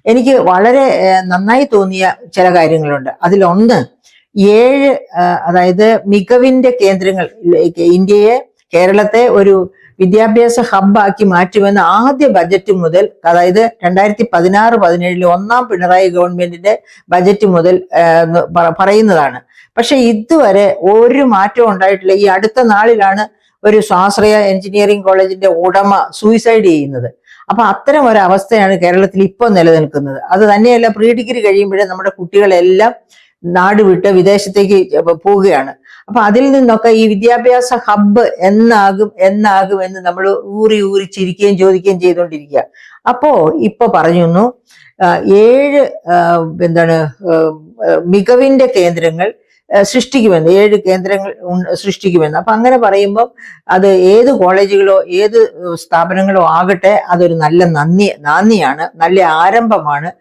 എനിക്ക് വളരെ നന്നായി തോന്നിയ ചില കാര്യങ്ങളുണ്ട്. അതിലൊന്ന്, 7 അതായത് മികവിന്റെ കേന്ദ്രങ്ങൾ, ഇന്ത്യയെ, കേരളത്തെ ഒരു വിദ്യാഭ്യാസ ഹബ്ബാക്കി മാറ്റുമെന്ന് ആദ്യ ബജറ്റ് മുതൽ, അതായത് 2016-17 ഒന്നാം പിണറായി ഗവൺമെന്റിന്റെ ബജറ്റ് മുതൽ പറയുന്നതാണ്. പക്ഷെ ഇതുവരെ ഒരു മാറ്റവും ഉണ്ടായിട്ടില്ല. ഈ അടുത്ത നാളിലാണ് ഒരു സ്വാശ്രയ എഞ്ചിനീയറിംഗ് കോളേജിന്റെ ഉടമ സൂയിസൈഡ് ചെയ്യുന്നത്. അപ്പൊ അത്തരം ഒരു അവസ്ഥയാണ് കേരളത്തിൽ ഇപ്പോൾ നിലനിൽക്കുന്നത്. അത് തന്നെയല്ല, പ്രീ ഡിഗ്രി കഴിയുമ്പോഴേ നമ്മുടെ കുട്ടികളെല്ലാം നാട് വിട്ട് വിദേശത്തേക്ക് പോവുകയാണ്. അപ്പൊ അതിൽ നിന്നൊക്കെ ഈ വിദ്യാഭ്യാസ ഹബ്ബ് എന്നാകും എന്ന് നമ്മൾ ഊറി ഊറി ചിരിക്കുകയും ചോദിക്കുകയും ചെയ്തുകൊണ്ടിരിക്കുക. അപ്പോ ഇപ്പൊ പറയുന്നു 7 മികവിന്റെ കേന്ദ്രങ്ങൾ സൃഷ്ടിക്കുമെന്ന്, 7 കേന്ദ്രങ്ങൾ സൃഷ്ടിക്കുമെന്ന്. അപ്പൊ അങ്ങനെ പറയുമ്പോൾ അത് ഏത് കോളേജുകളോ ഏത് സ്ഥാപനങ്ങളോ ആകട്ടെ, അതൊരു നല്ല നാന്ദിയാണ്, നല്ല ആരംഭമാണ്.